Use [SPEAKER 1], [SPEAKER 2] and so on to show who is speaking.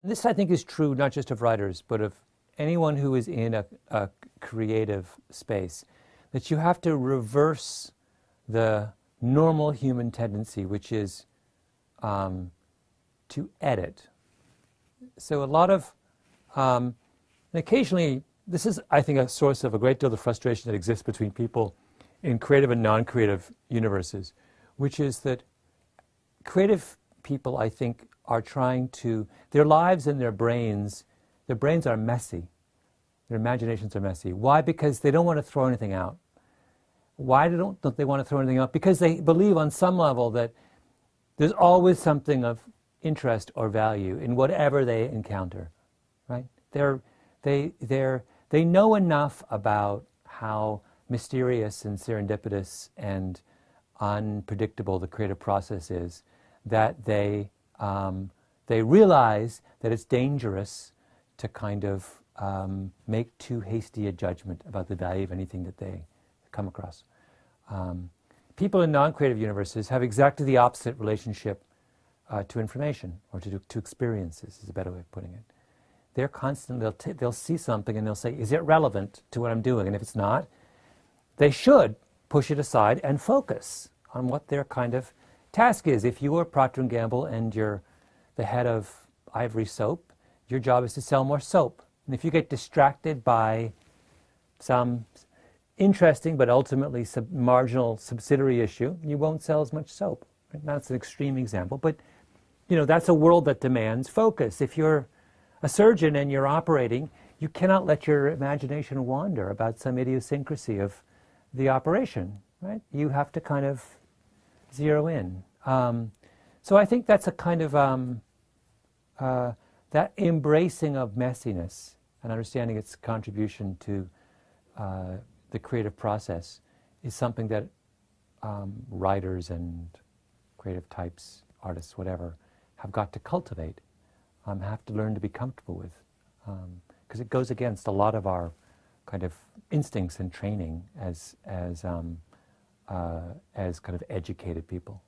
[SPEAKER 1] This, I think, is true not just of writers, but of anyone who is in a creative space, that you have to reverse the normal human tendency, which is to edit. So a lot of, and occasionally, this is, I think, a source of a great deal of frustration that exists between people in creative and non-creative universes, which is that creative people, I think, are trying to, their lives and their brains are messy. Their imaginations are messy. Why? Because they don't want to throw anything out. Why don't they want to throw anything out? Because they believe on some level that there's always something of interest or value in whatever they encounter, right? They know enough about how mysterious and serendipitous and unpredictable the creative process is that they realize that it's dangerous to kind of make too hasty a judgment about the value of anything that they come across. People in non-creative universes have exactly the opposite relationship to information, or to experiences is a better way of putting it. They're constantly, they'll see something and they'll say, is it relevant to what I'm doing? And if it's not, they should push it aside and focus on what their kind of task is. If you are Procter & Gamble and you're the head of Ivory Soap, your job is to sell more soap. And if you get distracted by some interesting but ultimately marginal subsidiary issue, you won't sell as much soap. Right? That's an extreme example, but that's a world that demands focus. If you're a surgeon and you're operating, you cannot let your imagination wander about some idiosyncrasy of the operation. Right? You have to kind of zero in. So I think that's a kind of that embracing of messiness and understanding its contribution to the creative process is something that writers and creative types, artists, whatever, have got to cultivate, have to learn to be comfortable with, because it goes against a lot of our kind of instincts and training as kind of educated people.